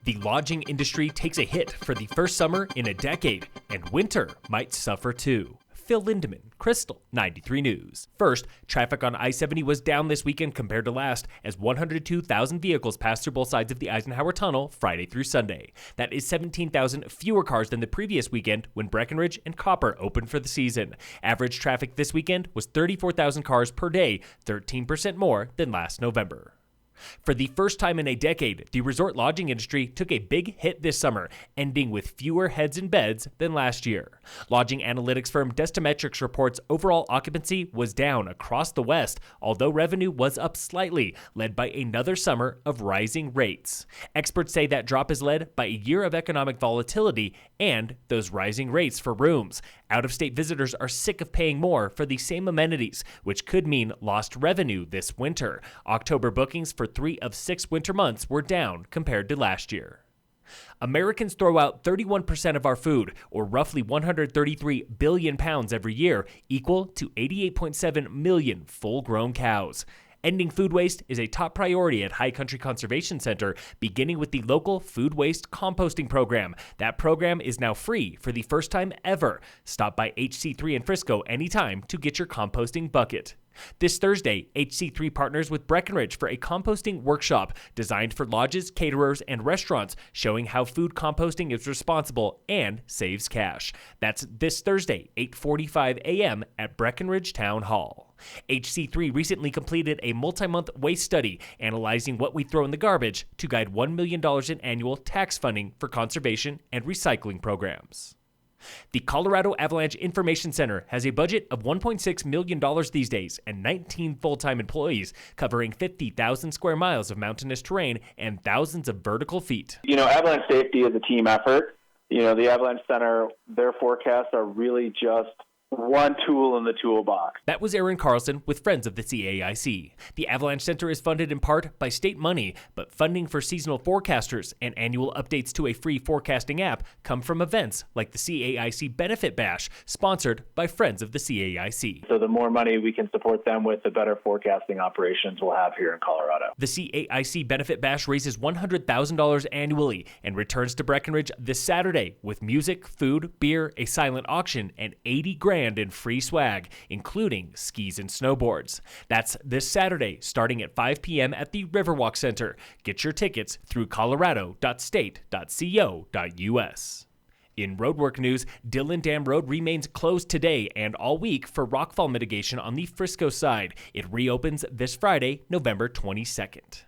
The lodging industry takes a hit for the first summer in a decade, and winter might suffer too. Phil Lindeman, Crystal 93 News. First, traffic on I-70 was down this weekend compared to last, as 102,000 vehicles passed through both sides of the Eisenhower Tunnel Friday through Sunday. That is 17,000 fewer cars than the previous weekend when Breckenridge and Copper opened for the season. Average traffic this weekend was 34,000 cars per day, 13% more than last November. For the first time in a decade, the resort lodging industry took a big hit this summer, ending with fewer heads in beds than last year. Lodging analytics firm Destametrics reports overall occupancy was down across the West, although revenue was up slightly, led by another summer of rising rates. Experts say that drop is led by a year of economic volatility and those rising rates for rooms. Out-of-state visitors are sick of paying more for the same amenities, which could mean lost revenue this winter. October bookings for 3 of 6 winter months were down compared to last year. Americans throw out 31% of our food, or roughly 133 billion pounds every year, equal to 88.7 million full-grown cows. Ending food waste is a top priority at High Country Conservation Center, beginning with the local food waste composting program. That program is now free for the first time ever. Stop by HC3 in Frisco anytime to get your composting bucket. This Thursday, HC3 partners with Breckenridge for a composting workshop designed for lodges, caterers, and restaurants, showing how food composting is responsible and saves cash. That's this Thursday, 8:45 a.m. at Breckenridge Town Hall. HC3 recently completed a multi-month waste study analyzing what we throw in the garbage to guide $1 million in annual tax funding for conservation and recycling programs. The Colorado Avalanche Information Center has a budget of $1.6 million these days and 19 full-time employees covering 50,000 square miles of mountainous terrain and thousands of vertical feet. Avalanche safety is a team effort. The Avalanche Center, their forecasts are really just one tool in the toolbox. That was Aaron Carlson with Friends of the CAIC. The Avalanche Center is funded in part by state money, but funding for seasonal forecasters and annual updates to a free forecasting app come from events like the CAIC Benefit Bash, sponsored by Friends of the CAIC. So the more money we can support them with, the better forecasting operations we'll have here in Colorado. The CAIC Benefit Bash raises $100,000 annually and returns to Breckenridge this Saturday with music, food, beer, a silent auction, and $80,000 in free swag, including skis and snowboards. That's this Saturday, starting at 5 p.m. at the Riverwalk Center. Get your tickets through colorado.state.co.us. In roadwork news, Dillon Dam Road remains closed today and all week for rockfall mitigation on the Frisco side. It reopens this Friday, November 22nd.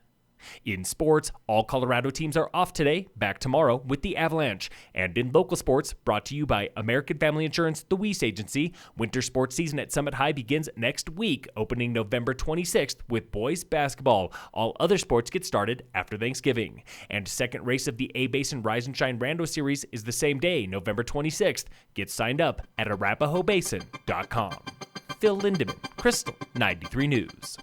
In sports, all Colorado teams are off today, back tomorrow with the Avalanche. And in local sports, brought to you by American Family Insurance, the Weiss Agency, winter sports season at Summit High begins next week, opening November 26th with boys basketball. All other sports get started after Thanksgiving. And second race of the A-Basin Rise and Shine Rando Series is the same day, November 26th. Get signed up at arapahoebasin.com. Phil Lindeman, Crystal 93 News.